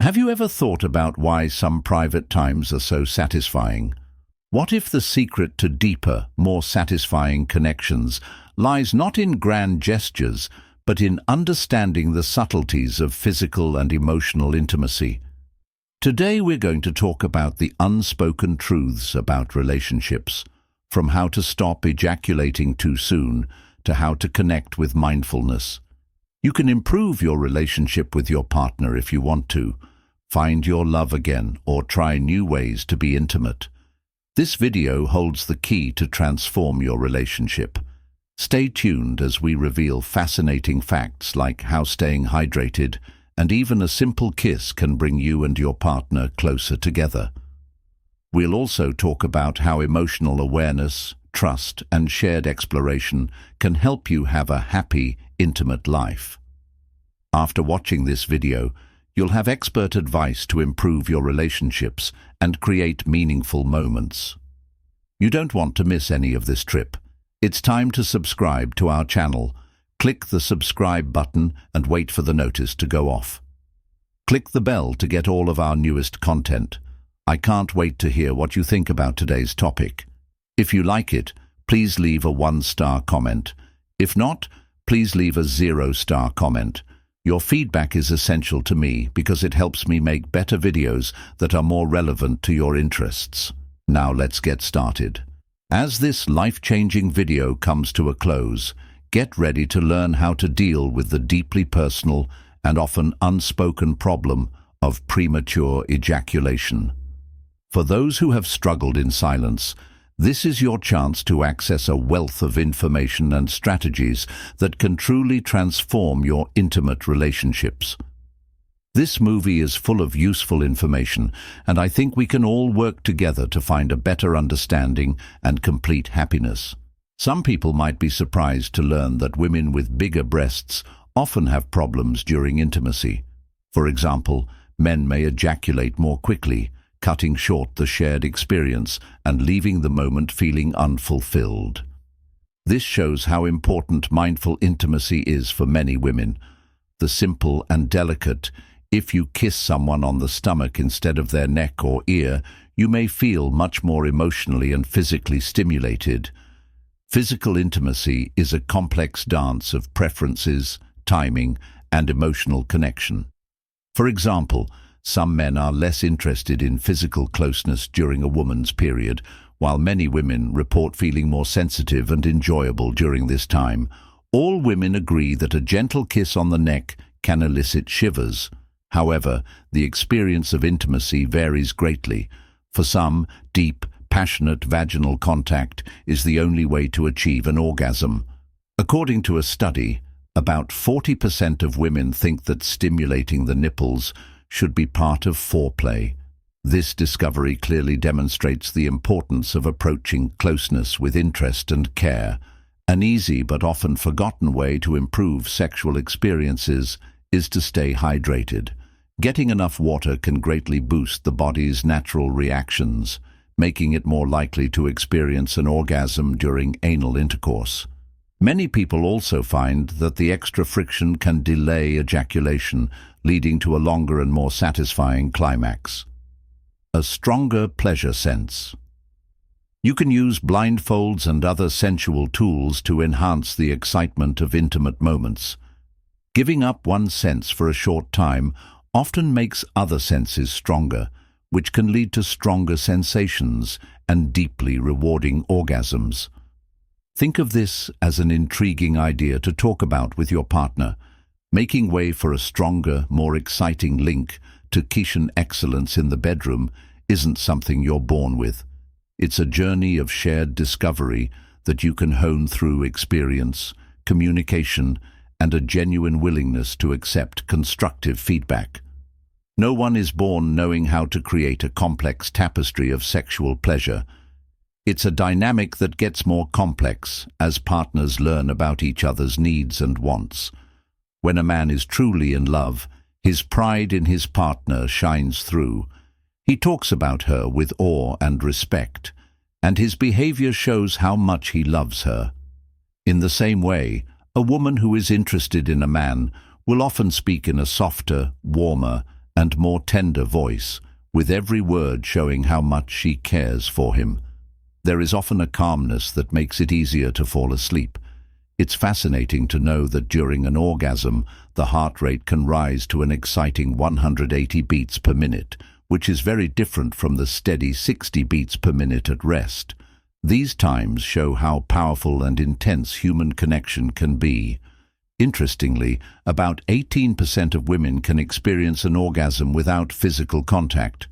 Have you ever thought about why some private times are so satisfying? What if the secret to deeper, more satisfying connections lies not in grand gestures, but in understanding the subtleties of physical and emotional intimacy? Today we're going to talk about the unspoken truths about relationships, from how to stop ejaculating too soon to how to connect with mindfulness. You can improve your relationship with your partner if you want to, find your love again, or try new ways to be intimate. This video holds the key to transform your relationship. Stay tuned as we reveal fascinating facts like how staying hydrated and even a simple kiss can bring you and your partner closer together. We'll also talk about how emotional awareness, trust, and shared exploration can help you have a happy, intimate life. After watching this video, you'll have expert advice to improve your relationships and create meaningful moments. You don't want to miss any of this trip. It's time to subscribe to our channel. Click the subscribe button and wait for the notice to go off. Click the bell to get all of our newest content. I can't wait to hear what you think about today's topic. If you like it, please leave a 1-star comment. If not, please leave a 0-star comment. Your feedback is essential to me because it helps me make better videos that are more relevant to your interests. Now let's get started. As this life-changing video comes to a close, get ready to learn how to deal with the deeply personal and often unspoken problem of premature ejaculation. For those who have struggled in silence, this is your chance to access a wealth of information and strategies that can truly transform your intimate relationships. This movie is full of useful information, and I think we can all work together to find a better understanding and complete happiness. Some people might be surprised to learn that women with bigger breasts often have problems during intimacy. For example, men may ejaculate more quickly, cutting short the shared experience and leaving the moment feeling unfulfilled. This shows how important mindful intimacy is for many women. The simple and delicate, if you kiss someone on the stomach instead of their neck or ear, you may feel much more emotionally and physically stimulated. Physical intimacy is a complex dance of preferences, timing, and emotional connection. For example, some men are less interested in physical closeness during a woman's period, while many women report feeling more sensitive and enjoyable during this time. All women agree that a gentle kiss on the neck can elicit shivers. However, the experience of intimacy varies greatly. For some, deep, passionate vaginal contact is the only way to achieve an orgasm. According to a study, about 40% of women think that stimulating the nipples should be part of foreplay. This discovery clearly demonstrates the importance of approaching closeness with interest and care. An easy but often forgotten way to improve sexual experiences is to stay hydrated. Getting enough water can greatly boost the body's natural reactions, making it more likely to experience an orgasm during anal intercourse. Many people also find that the extra friction can delay ejaculation, leading to a longer and more satisfying climax. A stronger pleasure sense. You can use blindfolds and other sensual tools to enhance the excitement of intimate moments. Giving up one sense for a short time often makes other senses stronger, which can lead to stronger sensations and deeply rewarding orgasms. Think of this as an intriguing idea to talk about with your partner. Making way for a stronger, more exciting link to quiche excellence in the bedroom isn't something you're born with. It's a journey of shared discovery that you can hone through experience, communication, and a genuine willingness to accept constructive feedback. No one is born knowing how to create a complex tapestry of sexual pleasure. It's a dynamic that gets more complex as partners learn about each other's needs and wants. When a man is truly in love, his pride in his partner shines through. He talks about her with awe and respect, and his behavior shows how much he loves her. In the same way, a woman who is interested in a man will often speak in a softer, warmer, and more tender voice, with every word showing how much she cares for him. There is often a calmness that makes it easier to fall asleep. It's fascinating to know that during an orgasm, the heart rate can rise to an exciting 180 beats per minute, which is very different from the steady 60 beats per minute at rest. These times show how powerful and intense human connection can be. Interestingly, about 18% of women can experience an orgasm without physical contact.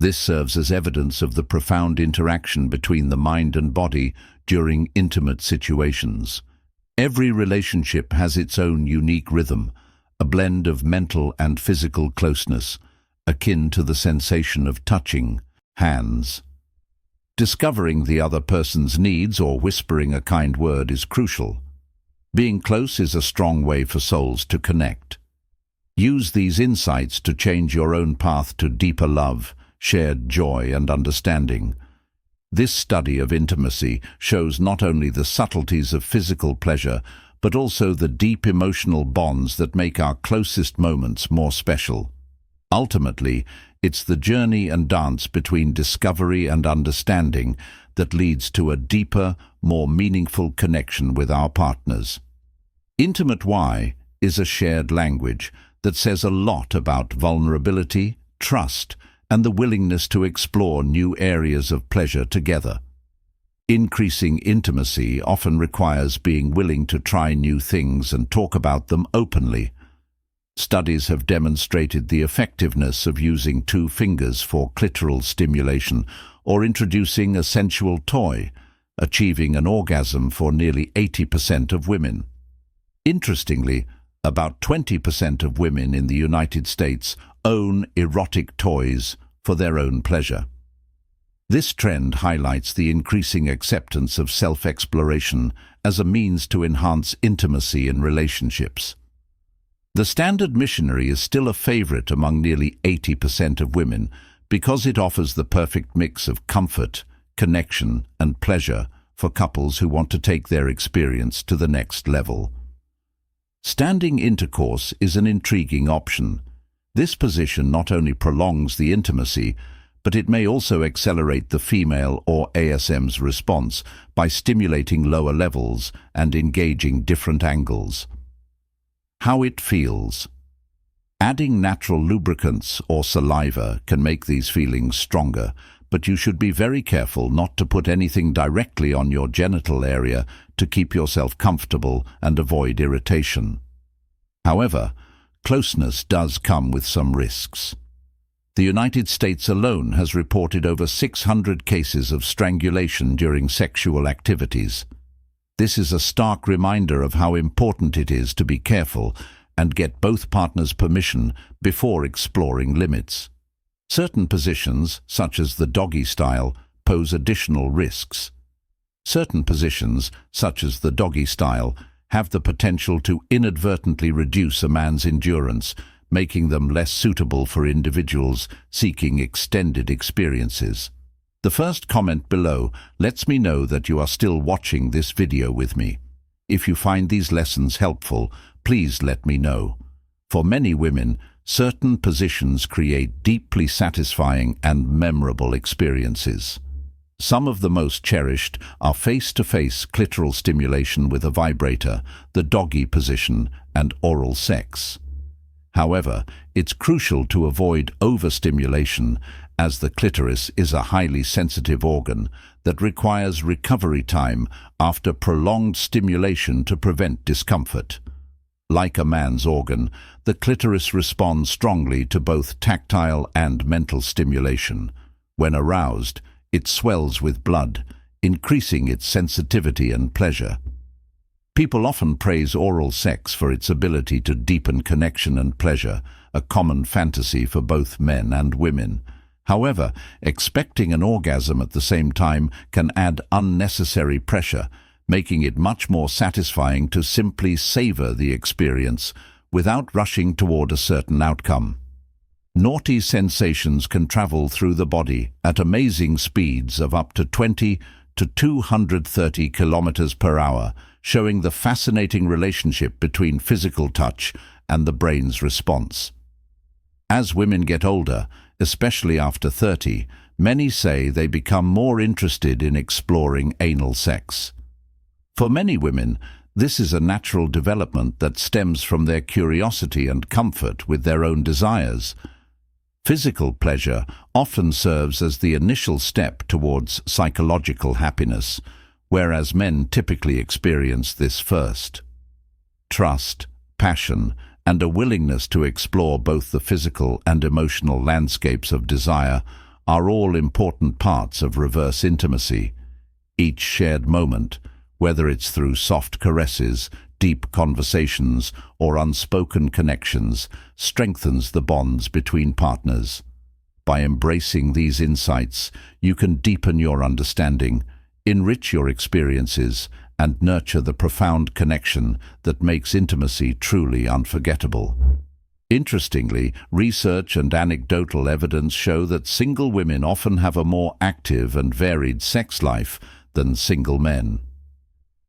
This serves as evidence of the profound interaction between the mind and body during intimate situations. Every relationship has its own unique rhythm, a blend of mental and physical closeness, akin to the sensation of touching hands. Discovering the other person's needs or whispering a kind word is crucial. Being close is a strong way for souls to connect. Use these insights to change your own path to deeper love, shared joy and understanding. This study of intimacy shows not only the subtleties of physical pleasure, but also the deep emotional bonds that make our closest moments more special. Ultimately, it's the journey and dance between discovery and understanding that leads to a deeper, more meaningful connection with our partners. Intimate why is a shared language that says a lot about vulnerability, trust, and the willingness to explore new areas of pleasure together. Increasing intimacy often requires being willing to try new things and talk about them openly. Studies have demonstrated the effectiveness of using 2 fingers for clitoral stimulation or introducing a sensual toy, achieving an orgasm for nearly 80% of women. Interestingly, about 20% of women in the United States own erotic toys for their own pleasure. This trend highlights the increasing acceptance of self-exploration as a means to enhance intimacy in relationships. The standard missionary is still a favorite among nearly 80% of women because it offers the perfect mix of comfort, connection, and pleasure for couples who want to take their experience to the next level. Standing intercourse is an intriguing option. This position not only prolongs the intimacy, but it may also accelerate the female or ASM's response by stimulating lower levels and engaging different angles. How it feels. Adding natural lubricants or saliva can make these feelings stronger, but you should be very careful not to put anything directly on your genital area to keep yourself comfortable and avoid irritation. However, closeness does come with some risks. The United States alone has reported over 600 cases of strangulation during sexual activities. This is a stark reminder of how important it is to be careful and get both partners' permission before exploring limits. Certain positions, such as the doggy style, pose additional risks. Certain positions, such as the doggy style, have the potential to inadvertently reduce a man's endurance, making them less suitable for individuals seeking extended experiences. The first comment below lets me know that you are still watching this video with me. If you find these lessons helpful, please let me know. For many women, certain positions create deeply satisfying and memorable experiences. Some of the most cherished are face-to-face clitoral stimulation with a vibrator, the doggy position, and oral sex. However, it's crucial to avoid overstimulation, as the clitoris is a highly sensitive organ that requires recovery time after prolonged stimulation to prevent discomfort. Like a man's organ, the clitoris responds strongly to both tactile and mental stimulation. When aroused, it swells with blood, increasing its sensitivity and pleasure. People often praise oral sex for its ability to deepen connection and pleasure, a common fantasy for both men and women. However, expecting an orgasm at the same time can add unnecessary pressure, making it much more satisfying to simply savor the experience without rushing toward a certain outcome. Naughty sensations can travel through the body at amazing speeds of up to 20 to 230 kilometers per hour, showing the fascinating relationship between physical touch and the brain's response. As women get older, especially after 30, many say they become more interested in exploring anal sex. For many women, this is a natural development that stems from their curiosity and comfort with their own desires. Physical pleasure often serves as the initial step towards psychological happiness, whereas men typically experience this first. Trust, passion, and a willingness to explore both the physical and emotional landscapes of desire are all important parts of reverse intimacy. Each shared moment, whether it's through soft caresses, deep conversations, or unspoken connections, strengthens the bonds between partners. By embracing these insights, you can deepen your understanding, enrich your experiences, and nurture the profound connection that makes intimacy truly unforgettable. Interestingly, research and anecdotal evidence show that single women often have a more active and varied sex life than single men.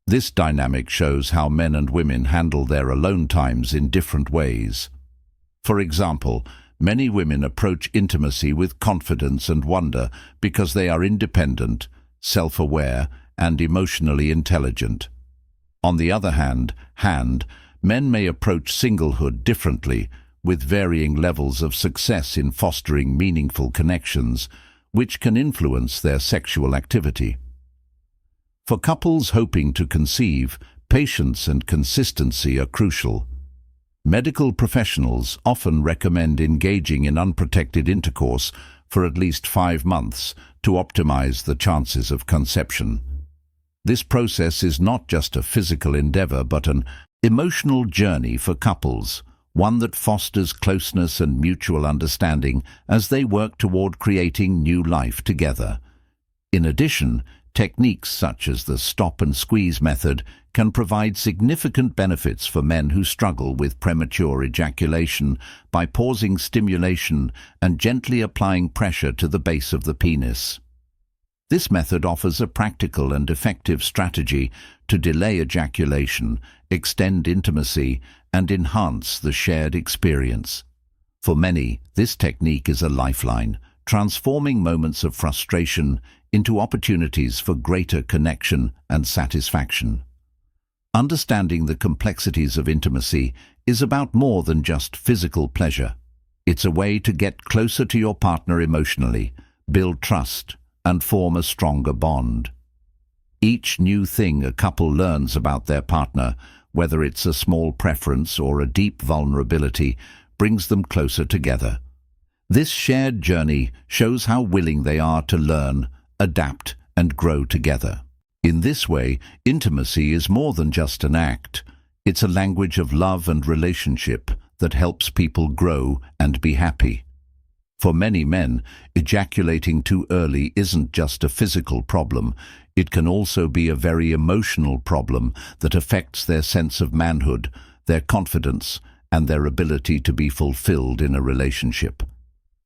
This dynamic shows how men and women handle their alone times in different ways. For example, many women approach intimacy with confidence and wonder because they are independent, self-aware, and emotionally intelligent. On the other hand, men may approach singlehood differently, with varying levels of success in fostering meaningful connections, which can influence their sexual activity. For couples hoping to conceive, patience and consistency are crucial. Medical professionals often recommend engaging in unprotected intercourse for at least 5 months to optimize the chances of conception. This process is not just a physical endeavor but an emotional journey for couples, one that fosters closeness and mutual understanding as they work toward creating new life together. In addition, techniques such as the stop and squeeze method can provide significant benefits for men who struggle with premature ejaculation by pausing stimulation and gently applying pressure to the base of the penis. This method offers a practical and effective strategy to delay ejaculation, extend intimacy, and enhance the shared experience. For many, this technique is a lifeline, transforming moments of frustration into opportunities for greater connection and satisfaction. Understanding the complexities of intimacy is about more than just physical pleasure. It's a way to get closer to your partner emotionally, build trust, and form a stronger bond. Each new thing a couple learns about their partner, whether it's a small preference or a deep vulnerability, brings them closer together. This shared journey shows how willing they are to learn, adapt, and grow together. In this way, intimacy is more than just an act. It's a language of love and relationship that helps people grow and be happy. For many men, ejaculating too early isn't just a physical problem. It can also be a very emotional problem that affects their sense of manhood, their confidence, and their ability to be fulfilled in a relationship.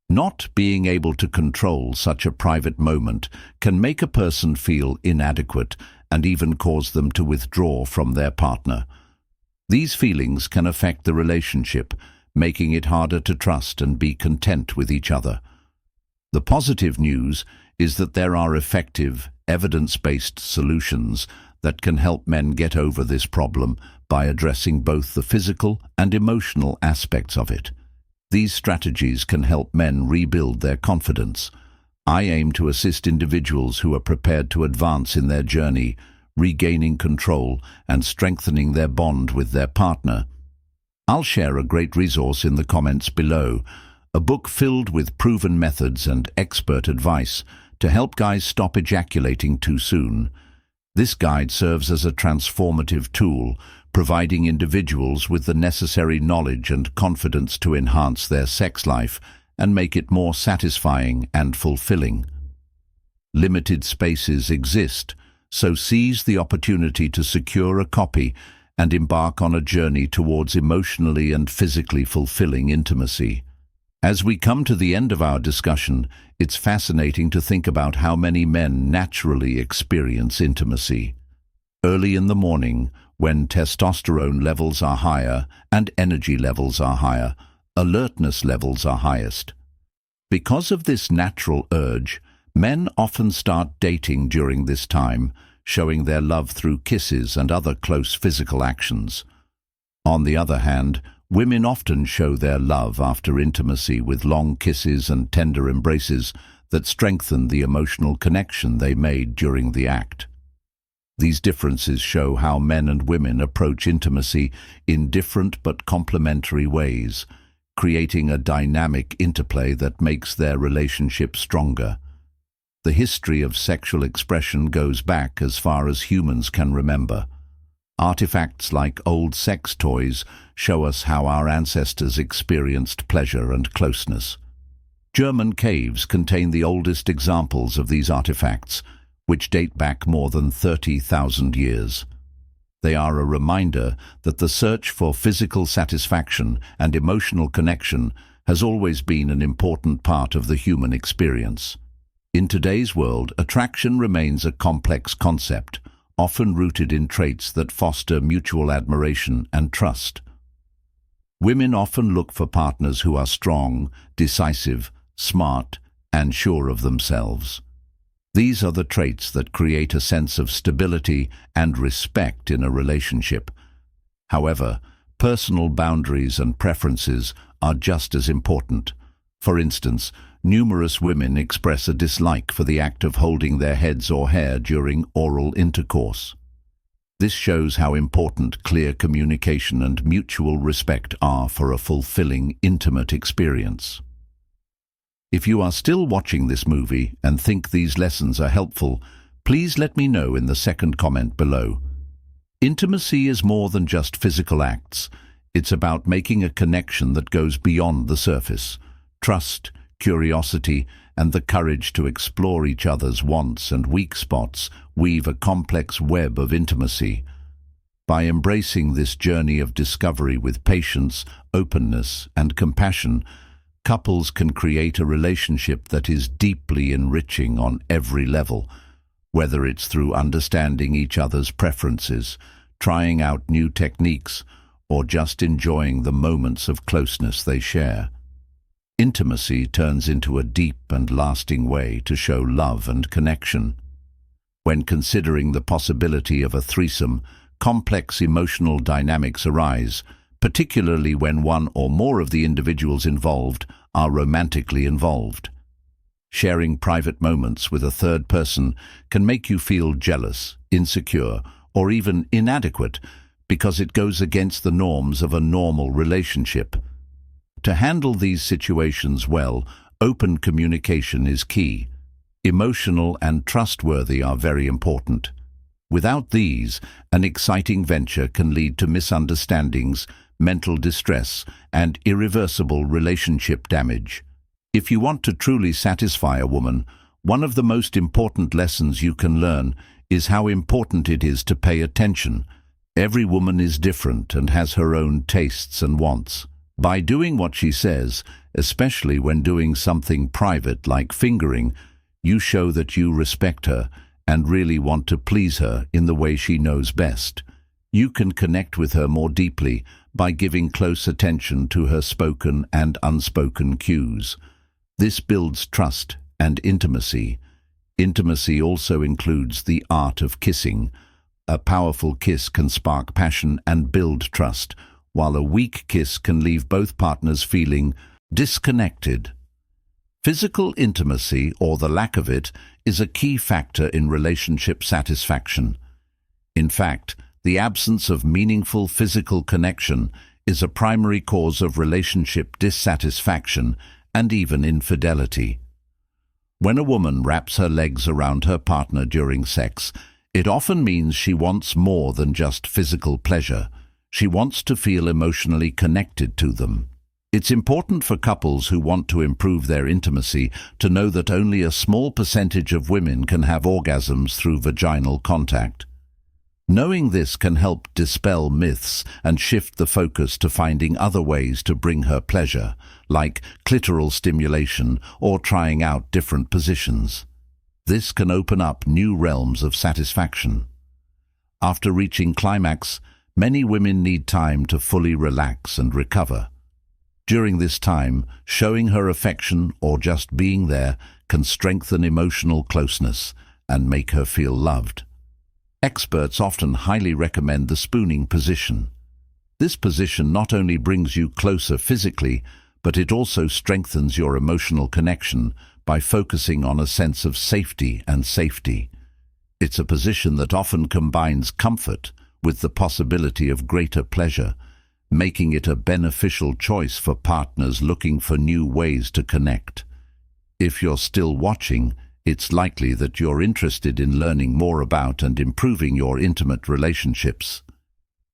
Not being able to control such a private moment can make a person feel inadequate and even cause them to withdraw from their partner. These feelings can affect the relationship, making it harder to trust and be content with each other. The positive news is that there are effective, evidence-based solutions that can help men get over this problem by addressing both the physical and emotional aspects of it. These strategies can help men rebuild their confidence. I aim to assist individuals who are prepared to advance in their journey, regaining control and strengthening their bond with their partner. I'll share a great resource in the comments below, a book filled with proven methods and expert advice to help guys stop ejaculating too soon. This guide serves as a transformative tool, providing individuals with the necessary knowledge and confidence to enhance their sex life and make it more satisfying and fulfilling. Limited spaces exist, so seize the opportunity to secure a copy and embark on a journey towards emotionally and physically fulfilling intimacy. As we come to the end of our discussion, it's fascinating to think about how many men naturally experience intimacy. Early in the morning, when testosterone levels are higher and energy levels are higher, alertness levels are highest. Because of this natural urge, men often start dating during this time, showing their love through kisses and other close physical actions. On the other hand, women often show their love after intimacy with long kisses and tender embraces that strengthen the emotional connection they made during the act. These differences show how men and women approach intimacy in different but complementary ways, creating a dynamic interplay that makes their relationship stronger. The history of sexual expression goes back as far as humans can remember. Artifacts like old sex toys show us how our ancestors experienced pleasure and closeness. German caves contain the oldest examples of these artifacts, which date back more than 30,000 years. They are a reminder that the search for physical satisfaction and emotional connection has always been an important part of the human experience. In today's world, attraction remains a complex concept, often rooted in traits that foster mutual admiration and trust. Women often look for partners who are strong, decisive, smart, and sure of themselves. These are the traits that create a sense of stability and respect in a relationship. However, personal boundaries and preferences are just as important. For instance, numerous women express a dislike for the act of holding their heads or hair during oral intercourse. This shows how important clear communication and mutual respect are for a fulfilling, intimate experience. If you are still watching this movie and think these lessons are helpful, please let me know in the second comment below. Intimacy is more than just physical acts. It's about making a connection that goes beyond the surface. Trust, curiosity, and the courage to explore each other's wants and weak spots weave a complex web of intimacy. By embracing this journey of discovery with patience, openness, and compassion, couples can create a relationship that is deeply enriching on every level, whether it's through understanding each other's preferences, trying out new techniques, or just enjoying the moments of closeness they share. Intimacy turns into a deep and lasting way to show love and connection. When considering the possibility of a threesome, complex emotional dynamics arise, particularly when one or more of the individuals involved are romantically involved. Sharing private moments with a third person can make you feel jealous, insecure, or even inadequate because it goes against the norms of a normal relationship. To handle these situations well, open communication is key. Emotional and trustworthy are very important. Without these, an exciting venture can lead to misunderstandings, mental distress, and irreversible relationship damage. If you want to truly satisfy a woman, one of the most important lessons you can learn is how important it is to pay attention. Every woman is different and has her own tastes and wants. By doing what she says, especially when doing something private like fingering, you show that you respect her and really want to please her in the way she knows best. You can connect with her more deeply by giving close attention to her spoken and unspoken cues. This builds trust and intimacy. Intimacy also includes the art of kissing. A powerful kiss can spark passion and build trust, while a weak kiss can leave both partners feeling disconnected. Physical intimacy, or the lack of it, is a key factor in relationship satisfaction. In fact, the absence of meaningful physical connection is a primary cause of relationship dissatisfaction and even infidelity. When a woman wraps her legs around her partner during sex, it often means she wants more than just physical pleasure. She wants to feel emotionally connected to them. It's important for couples who want to improve their intimacy to know that only a small percentage of women can have orgasms through vaginal contact. Knowing this can help dispel myths and shift the focus to finding other ways to bring her pleasure, like clitoral stimulation or trying out different positions. This can open up new realms of satisfaction. After reaching climax, many women need time to fully relax and recover. During this time, showing her affection or just being there can strengthen emotional closeness and make her feel loved. Experts often highly recommend the spooning position. This position not only brings you closer physically, but it also strengthens your emotional connection by focusing on a sense of safety and safety. It's a position that often combines comfort with the possibility of greater pleasure, making it a beneficial choice for partners looking for new ways to connect. If you're still watching, it's likely that you're interested in learning more about and improving your intimate relationships.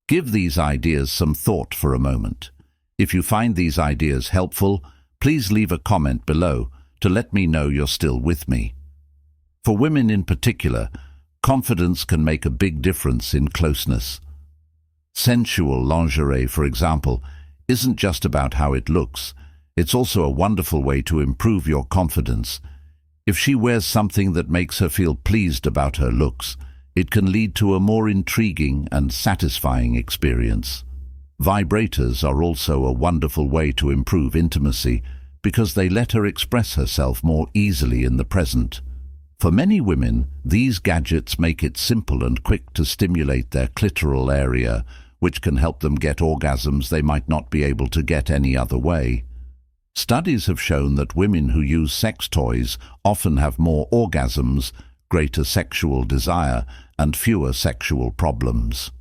Give these ideas some thought for a moment. If you find these ideas helpful, please leave a comment below to let me know you're still with me. For women in particular, confidence can make a big difference in closeness. Sensual lingerie, for example, isn't just about how it looks. It's also a wonderful way to improve your confidence. If she wears something that makes her feel pleased about her looks, it can lead to a more intriguing and satisfying experience. Vibrators are also a wonderful way to improve intimacy because they let her express herself more easily in the present. For many women, these gadgets make it simple and quick to stimulate their clitoral area, which can help them get orgasms they might not be able to get any other way. Studies have shown that women who use sex toys often have more orgasms, greater sexual desire, and fewer sexual problems.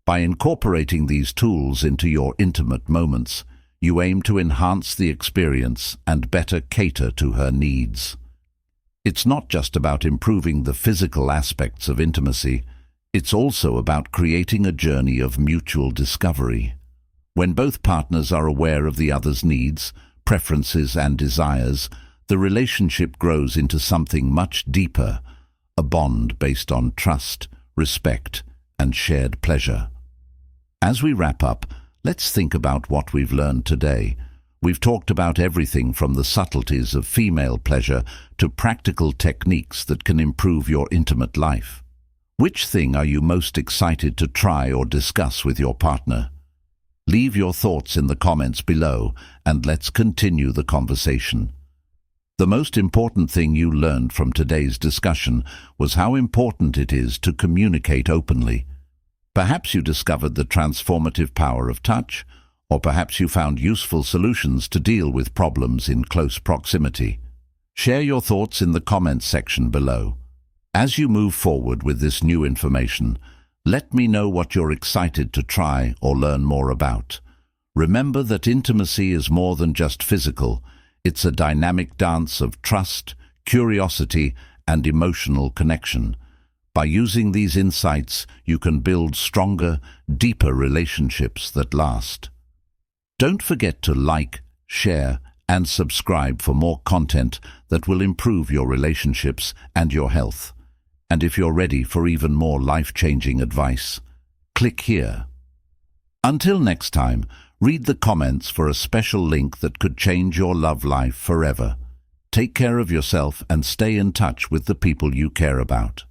By incorporating these tools into your intimate moments, you aim to enhance the experience and better cater to her needs. It's not just about improving the physical aspects of intimacy, it's also about creating a journey of mutual discovery. When both partners are aware of the other's needs, preferences and desires, the relationship grows into something much deeper, a bond based on trust, respect, and shared pleasure. As we wrap up, let's think about what we've learned today. We've talked about everything from the subtleties of female pleasure to practical techniques that can improve your intimate life. Which thing are you most excited to try or discuss with your partner? Leave your thoughts in the comments below and let's continue the conversation. The most important thing you learned from today's discussion was how important it is to communicate openly. Perhaps you discovered the transformative power of touch, or perhaps you found useful solutions to deal with problems in close proximity. Share your thoughts in the comments section below. As you move forward with this new information, let me know what you're excited to try or learn more about. Remember that intimacy is more than just physical. It's a dynamic dance of trust, curiosity, and emotional connection. By using these insights, you can build stronger, deeper relationships that last. Don't forget to like, share, and subscribe for more content that will improve your relationships and your health. And if you're ready for even more life-changing advice, click here. Until next time, read the comments for a special link that could change your love life forever. Take care of yourself and stay in touch with the people you care about.